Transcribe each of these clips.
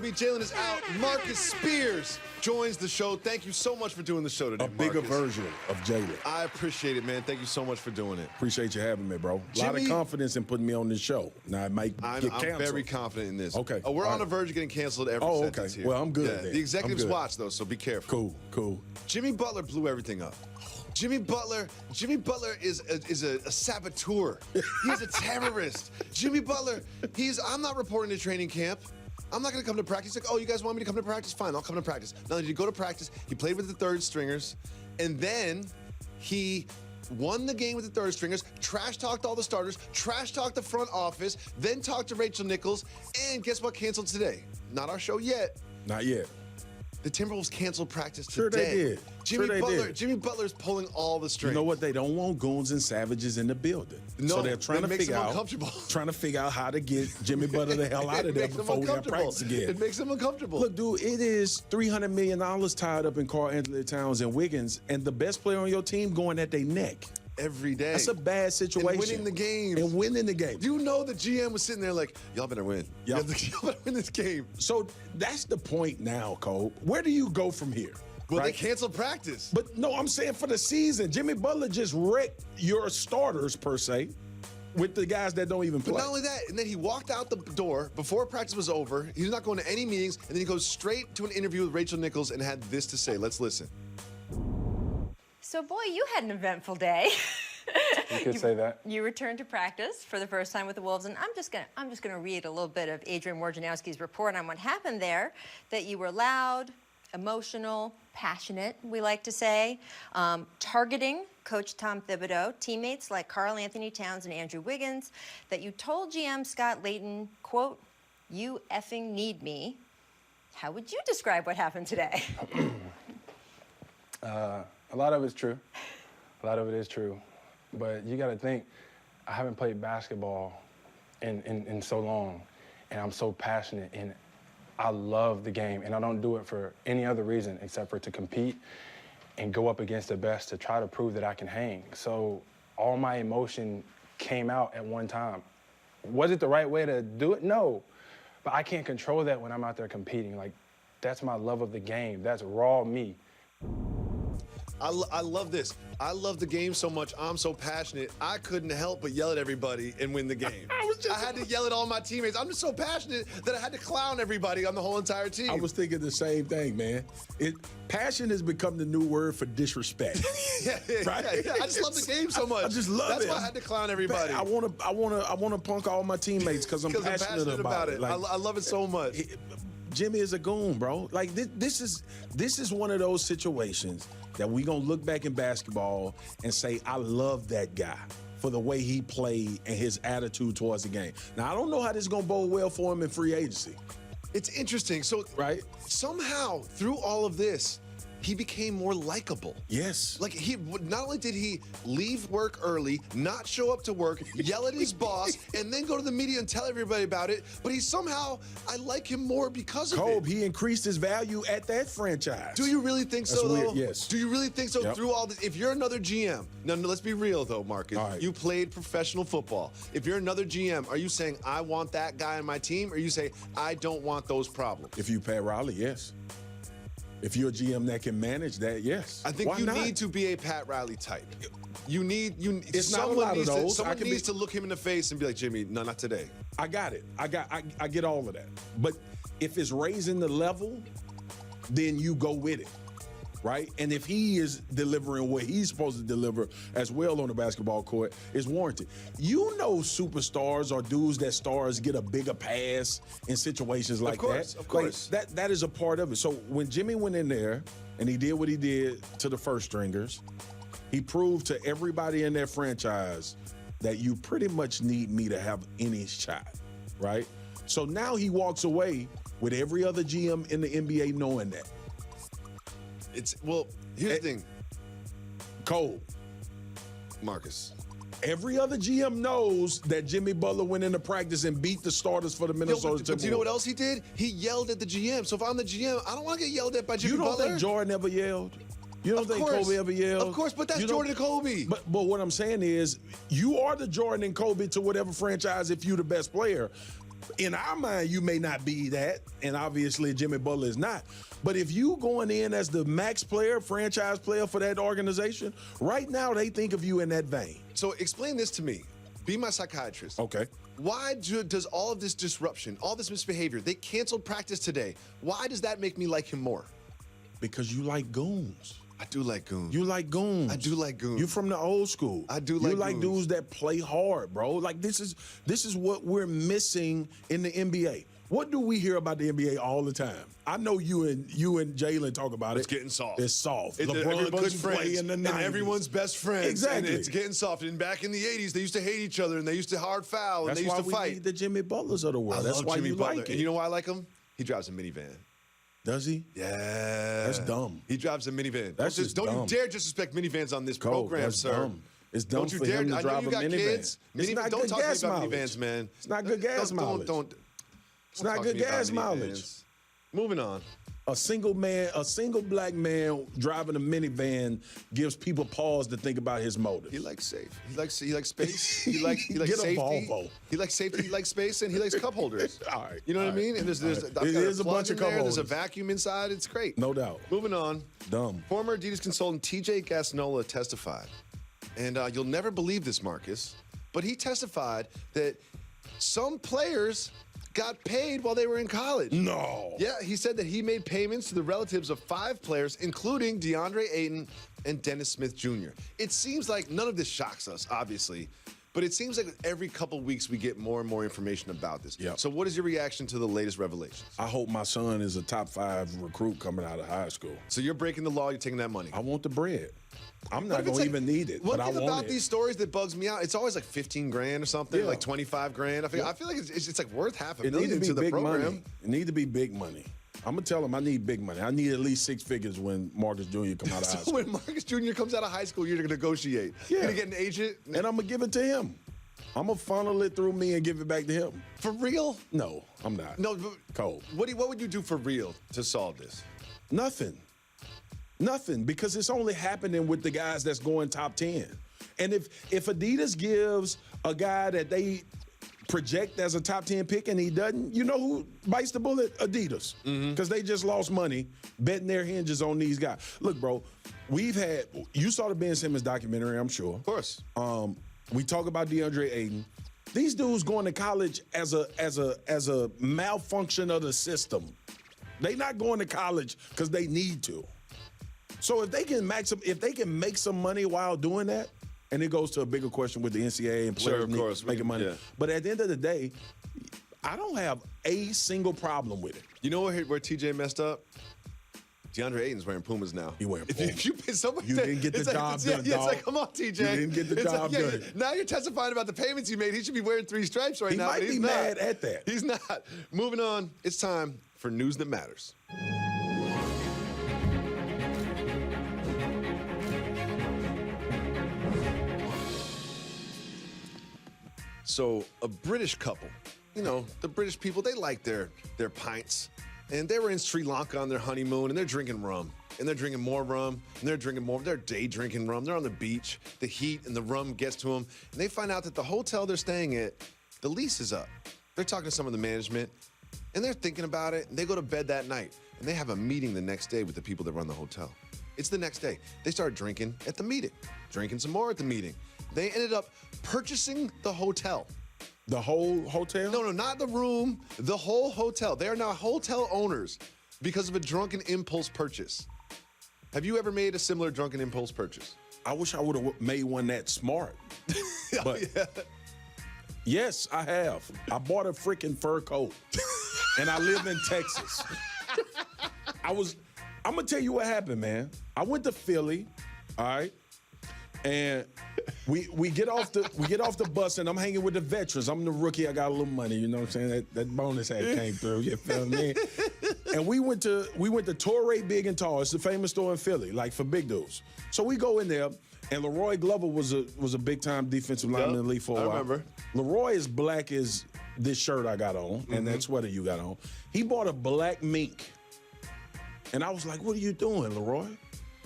Kobe. Jalen is out. Marcus Spears joins the show. Thank you so much for doing the show today, A bigger Marcus. version of Jalen. I appreciate it, man. Thank you so much for doing it. Appreciate you having me, bro. A lot of confidence in putting me on this show. Now, it might get canceled. I'm very confident in this. Okay. We're on the verge of getting canceled every sentence here. Well, I'm good Yeah, then. the executives watch, though, so be careful. Cool. Jimmy Butler blew everything up. Jimmy Butler is a saboteur. He's a terrorist. Jimmy Butler, I'm not reporting to training camp. I'm not going to come to practice. He's like, oh, you guys want me to come to practice? Fine, I'll come to practice. Not only did he go to practice, he played with the third stringers, and then he won the game with the third stringers, trash-talked all the starters, trash-talked the front office, then talked to Rachel Nichols, and guess what canceled today? Not our show yet. Not yet. The Timberwolves canceled practice today. Sure they did. Jimmy Butler's pulling all the strings. You know what? They don't want goons and savages in the building. No, so they're trying to figure out how to get Jimmy Butler the hell out of there before we have practice again. It makes him uncomfortable. Look, dude, it is $300 million tied up in Karl Anthony Towns and Wiggins, and the best player on your team going at their neck. Every day. That's a bad situation. And winning the game. You know the GM was sitting there like, y'all better win. Y'all better win this game. So that's the point now, Cole. Where do you go from here? Well, they canceled practice. But no, I'm saying for the season. Jimmy Butler just wrecked your starters, per se, with the guys that don't even play. But not only that, and then he walked out the door before practice was over. He's not going to any meetings, and then he goes straight to an interview with Rachel Nichols and had this to say. Let's listen. So, boy, you had an eventful day. You could say that. You returned to practice for the first time with the Wolves, and I'm just gonna read a little bit of Adrian Wojnarowski's report on what happened there. That you were loud, emotional, passionate, we like to say, targeting Coach Tom Thibodeau, teammates like Karl Anthony Towns and Andrew Wiggins. That you told GM Scott Layton, quote, "You effing need me." How would you describe what happened today? A lot of it's true. A lot of it is true. But you got to think, I haven't played basketball in so long, and I'm so passionate, and I love the game, and I don't do it for any other reason except for to compete and go up against the best to try to prove that I can hang. So all my emotion came out at one time. Was it the right way to do it? No. But I can't control that when I'm out there competing. Like, that's my love of the game. That's raw me. I love this. I love the game so much. I'm so passionate. I couldn't help but yell at everybody and win the game. I had to yell at all my teammates. I'm just so passionate that I had to clown everybody on the whole entire team. I was thinking the same thing, man. Passion has become the new word for disrespect. Right? Yeah. I just love the game so much. I just love it. That's why I had to clown everybody. I wanna punk all my teammates because I'm passionate about it. Like, I love it so much. Jimmy is a goon, bro. Like this is one of those situations that we gonna look back in basketball and say, I love that guy for the way he played and his attitude towards the game. Now, I don't know how this is gonna bode well for him in free agency. It's interesting. So, somehow through all of this, he became more likable. Yes. Like, not only did he leave work early, not show up to work, yell at his boss, and then go to the media and tell everybody about it, but I like him more because of it. He increased his value at that franchise. Do you really think so, though? Weird. Yes. Do you really think so? Through all this, if you're another GM, no, let's be real, though, Marcus. All right. You played professional football. If you're another GM, are you saying, I want that guy on my team, or you say, I don't want those problems? If you Pat Riley, yes. If you're a GM that can manage that, yes. I think you need to be a Pat Riley type. It's not a lot of those. Someone needs to look him in the face and be like, Jimmy, no, not today. I got it. I get all of that. But if it's raising the level, then you go with it, right? And if he is delivering what he's supposed to deliver as well on the basketball court, it's warranted. You know, superstars or dudes that stars get a bigger pass in situations like that. Of course. Like, that is a part of it. So when Jimmy went in there and he did what he did to the first stringers, he proved to everybody in their franchise that you pretty much need me to have any shot, right? So now he walks away with every other GM in the NBA knowing that. Here's the thing. Cole. Marcus. Every other GM knows that Jimmy Butler went into practice and beat the starters for the Minnesota Timberwolves. But do you know what else he did? He yelled at the GM. So if I'm the GM, I don't want to get yelled at by Jimmy Butler. You don't think Jordan ever yelled? You don't think Kobe ever yelled? Of course, but that's Jordan and Kobe. But what I'm saying is, you are the Jordan and Kobe to whatever franchise if you're the best player. in our mind, you may not be that, and obviously Jimmy Butler is not. But if you going in as the max player, franchise player for that organization, right now they think of you in that vein. So explain this to me. Be my psychiatrist. Okay. Why does all of this disruption, all this misbehavior, they canceled practice today, why does that make me like him more? Because you like goons. I do like goons. You like goons. I do like goons. You from the old school. I do like You like goons. dudes that play hard, bro. Like this is what we're missing in the NBA. What do we hear about the NBA all the time? I know you and Jalen talk about It's it. getting soft. It's soft. LeBron Everyone's couldn't friends, play in the 90s. and everyone's best friends. Exactly. And it's getting soft. And back in the 80s, they used to hate each other, and they used to hard foul, and That's they used why to we fight. need the Jimmy Butlers of the world. I That's love why Jimmy you Butler. like it. And you know why I like him? He drives a minivan. Does he? Yeah. That's dumb. He drives a minivan. That's just don't dumb. you dare disrespect minivans on this Cole, program, that's sir. dumb. It's dumb Don't you for dare. him to I know drive you a got minivan. kids. It's not don't good talk to me gas about mileage. minivans, man. It's not good gas mileage. It's not good gas mileage. Moving on. A single black man driving a minivan gives people pause to think about his motives. He likes safe. He likes space. He likes Get a safety. Volvo. He likes safety. He likes space, and he likes cup holders. All right. You know what I all mean? right. And there's I've got It is a plug bunch in of cup there, There's a holders. vacuum inside. It's great. No doubt. Moving on. Dumb. Former Adidas consultant TJ Gasnola testified, and you'll never believe this, Marcus, but he testified that some players got paid while they were in college. No. Yeah, he said that he made payments to the relatives of 5 players, including DeAndre Ayton and Dennis Smith Jr. It seems like none of this shocks us, obviously, but it seems like every couple weeks we get more and more information about this. Yep. So what is your reaction to the latest revelations? I hope my son is a top 5 recruit coming out of high school. So you're breaking the law, you're taking that money. I want the bread. I'm But not if it's going to even need it, One but I thing want about it. these stories that bugs me out, it's always like 15 grand or something, Yeah. like 25 grand. I feel like it's like worth half a It needs million to to be the big program. money. It needs to be big money. I'm going to tell him I need big money. I need at least 6 figures when Marcus Jr. come out of high So school. when Marcus Jr. comes out of high school, you're going to negotiate. Yeah. You're going to get an agent. And I'm going to give it to him. I'm going to funnel it through me and give it back to him. For real? No, I'm not. No, but Cole. what would you do for real to solve this? Nothing. Nothing, because it's only happening with the guys that's going top 10. And if Adidas gives a guy that they project as a top 10 pick and he doesn't, you know who bites the bullet? Adidas. Because they just lost money betting their hinges on these guys. Look, bro, you saw the Ben Simmons documentary, I'm sure. Of course. We talk about DeAndre Ayton. These dudes going to college as a malfunction of the system. They not going to college because they need to. So if they can make some money while doing that, and it goes to a bigger question with the NCAA and Sure, players of course. making money. Yeah. But at the end of the day, I don't have a single problem with it. You know where TJ messed up? DeAndre Ayton's wearing Pumas now. He wearing If you somebody, You didn't get the it's like- job it's- done, yeah, dog. It's like, come on, TJ. You didn't get the It's job like, done. Now you're testifying about the payments you made. He should be wearing 3 stripes right He now. might but he's be not. mad at that. He's not. Moving on. It's time for news that matters. So a British couple, you know, the British people, they like their pints. And they were in Sri Lanka on their honeymoon, and they're drinking rum. And they're drinking more rum, and they're drinking more. They're day drinking rum. They're on the beach. The heat and the rum gets to them. And they find out that the hotel they're staying at, the lease is up. They're talking to some of the management, and they're thinking about it. And they go to bed that night, and they have a meeting the next day with the people that run the hotel. It's the next day. They start drinking at the meeting, drinking some more at the meeting. They ended up purchasing the hotel. The whole hotel? No, not the room, the whole hotel. They are now hotel owners because of a drunken impulse purchase. Have you ever made a similar drunken impulse purchase? I wish I would have made one that smart. But yes, I have. I bought a freaking fur coat, and I live in Texas. I'm gonna tell you what happened, man. I went to Philly, all right, and we get off the bus, and I'm hanging with the veterans. I'm the rookie. I got a little money, you know what I'm saying? That bonus had came through. You feel me? And we went to Torrey Big and Tall. It's the famous store in Philly, like for big dudes. So we go in there, and Leroy Glover was a big time defensive lineman in the league for a while. I remember. Leroy is black as this shirt I got on, and that sweater you got on. He bought a black mink, and I was like, "What are you doing, Leroy?"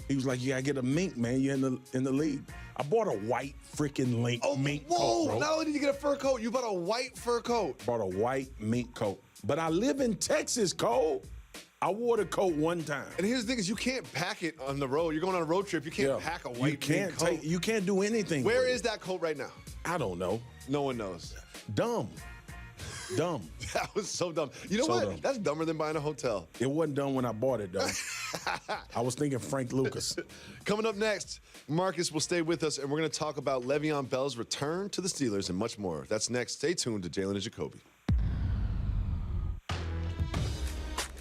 He was like, "You gotta get a mink, man. You're in the league." I bought a white freaking mink whoa! coat, bro. Not only did you get a fur coat, you bought a white fur coat. Bought a white mink coat. But I live in Texas, Cole. I wore the coat one time. And here's the thing: is you can't pack it on the road. You're going on a road trip. You can't pack a white mink coat. You can't do anything. Where with is that coat right now? I don't know. No one knows. Dumb. That was so dumb. You know So what? dumb. That's dumber than buying a hotel. It wasn't done when I bought it, though. I was thinking Frank Lucas. Coming up next, Marcus will stay with us, and we're going to talk about Le'Veon Bell's return to the Steelers and much more. That's next. Stay tuned to Jalen and Jacoby.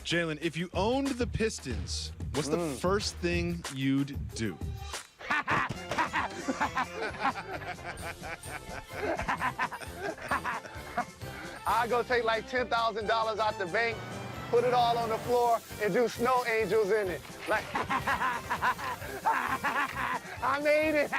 Jalen, if you owned the Pistons, what's the first thing you'd do? I go take like $10,000 out the bank, put it all on the floor, and do snow angels in it. Like, I made it.